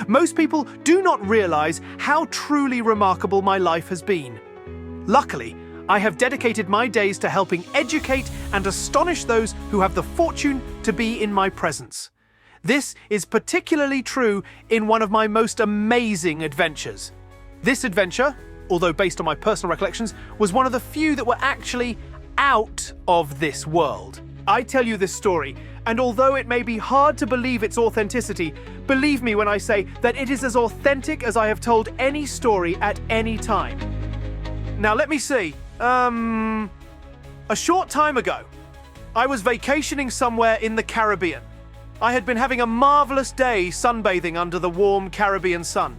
Most people do not realize how truly remarkable my life has been. Luckily, I have dedicated my days to helping educate and astonish those who have the fortune to be in my presence. This is particularly true in one of my most amazing adventures. This adventure, although based on my personal recollections, was one of the few that were actually out of this world. I tell you this story, and although it may be hard to believe its authenticity, believe me when I say that it is as authentic as I have told any story at any time. Now let me see. A short time ago, I was vacationing somewhere in the Caribbean. I had been having a marvelous day sunbathing under the warm Caribbean sun,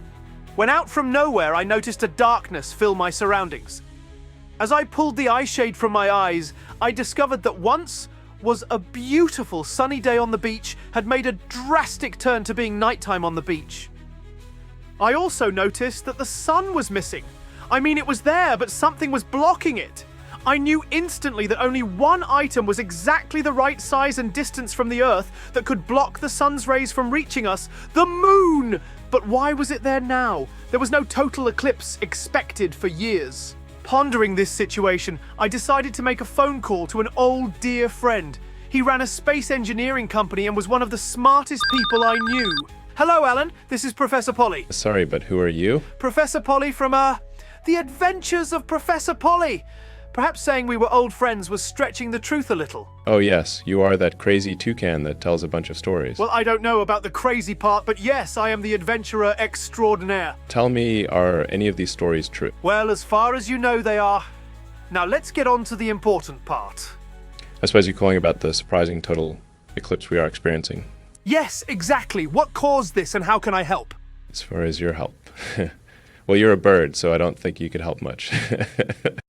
when out from nowhere I noticed a darkness fill my surroundings. As I pulled the eye shade from my eyes, I discovered that once was a beautiful sunny day on the beach had made a drastic turn to being nighttime on the beach. I also noticed that the sun was missing. I mean, it was there, but something was blocking it. I knew instantly that only one item was exactly the right size and distance from the Earth that could block the sun's rays from reaching us: the moon! But why was it there now? There was no total eclipse expected for years. Pondering this situation, I decided to make a phone call to an old dear friend. He ran a space engineering company and was one of the smartest people I knew. Hello, Alan. This is Professor Polly. Sorry, but who are you? Professor Polly from, The Adventures of Professor Polly. Perhaps saying we were old friends was stretching the truth a little. Oh yes, you are that crazy toucan that tells a bunch of stories. Well, I don't know about the crazy part, but yes, I am the adventurer extraordinaire. Tell me, are any of these stories true? Well, as far as you know, they are. Now let's get on to the important part. I suppose you're calling about the surprising total eclipse we are experiencing. Yes, exactly. What caused this and how can I help? As far as your help. Well, you're a bird, so I don't think you could help much.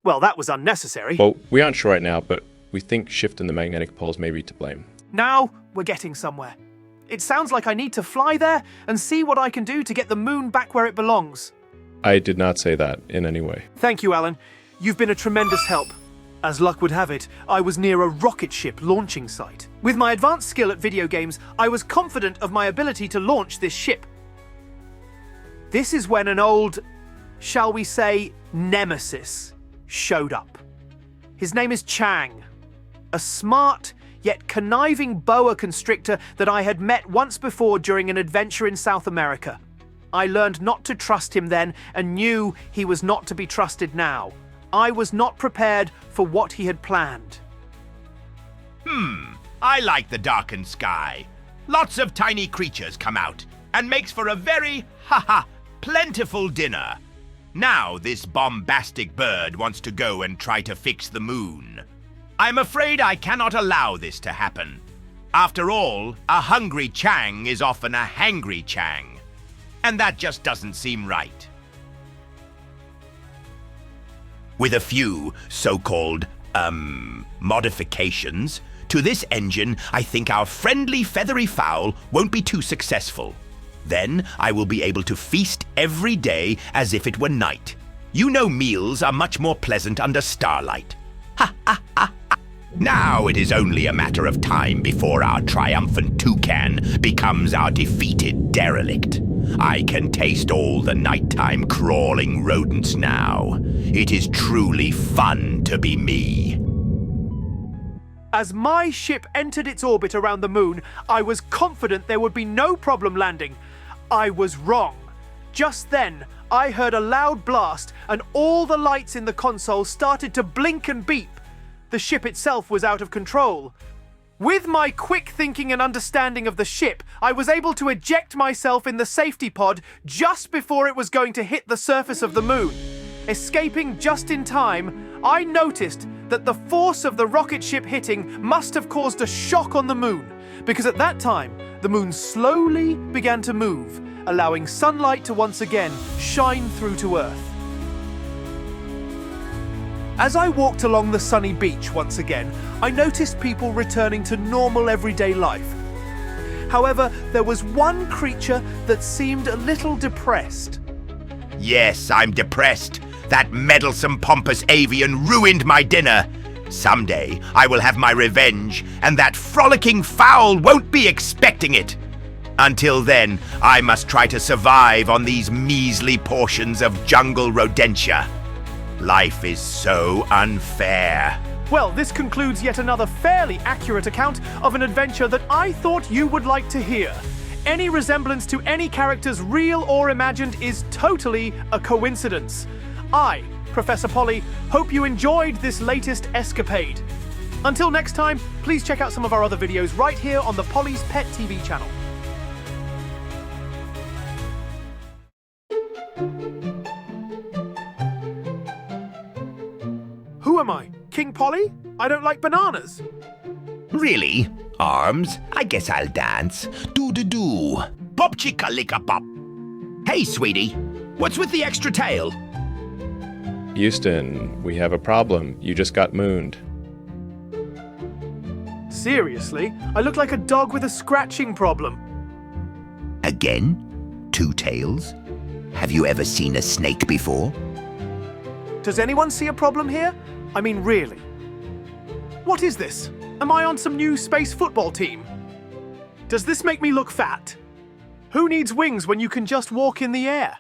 Well, that was unnecessary. Well, we aren't sure right now, but we think shift in the magnetic poles may be to blame. Now we're getting somewhere. It sounds like I need to fly there and see what I can do to get the moon back where it belongs. I did not say that in any way. Thank you, Alan. You've been a tremendous help. As luck would have it, I was near a rocket ship launching site. With my advanced skill at video games, I was confident of my ability to launch this ship. This is when an old, shall we say, nemesis showed up. His name is Chang, a smart yet conniving boa constrictor that I had met once before during an adventure in South America. I learned not to trust him then and knew he was not to be trusted now. I was not prepared for what he had planned. I like the darkened sky. Lots of tiny creatures come out and makes for a very, plentiful dinner. Now this bombastic bird wants to go and try to fix the moon. I'm afraid I cannot allow this to happen. After all, a hungry Chang is often a hangry Chang. And that just doesn't seem right. With a few so-called, modifications to this engine, I think our friendly feathery fowl won't be too successful. Then I will be able to feast every day as if it were night. You know meals are much more pleasant under starlight. Now it is only a matter of time before our triumphant toucan becomes our defeated derelict. I can taste all the nighttime crawling rodents now. It is truly fun to be me. As my ship entered its orbit around the moon, I was confident there would be no problem landing. I was wrong. Just then, I heard a loud blast and all the lights in the console started to blink and beep. The ship itself was out of control. With my quick thinking and understanding of the ship, I was able to eject myself in the safety pod just before it was going to hit the surface of the moon. Escaping just in time, I noticed that the force of the rocket ship hitting must have caused a shock on the moon, because at that time, the moon slowly began to move, allowing sunlight to once again shine through to Earth. As I walked along the sunny beach once again, I noticed people returning to normal everyday life. However, there was one creature that seemed a little depressed. Yes, I'm depressed. That meddlesome pompous avian ruined my dinner. Someday I will have my revenge, and that frolicking fowl won't be expecting it. Until then, I must try to survive on these measly portions of jungle rodentia. Life is so unfair. Well, this concludes yet another fairly accurate account of an adventure that I thought you would like to hear. Any resemblance to any characters, real or imagined, is totally a coincidence. I, Professor Polly, hope you enjoyed this latest escapade. Until next time, please check out some of our other videos right here on the Polly's Pet TV channel. Who am I? King Polly? I don't like bananas. Really? Arms? I guess I'll dance. Do-do-do. Pop-chicka-licka-pop. Hey, sweetie. What's with the extra tail? Houston, we have a problem. You just got mooned. Seriously? I look like a dog with a scratching problem. Again? 2 tails? Have you ever seen a snake before? Does anyone see a problem here? I mean, really? What is this? Am I on some new space football team? Does this make me look fat? Who needs wings when you can just walk in the air?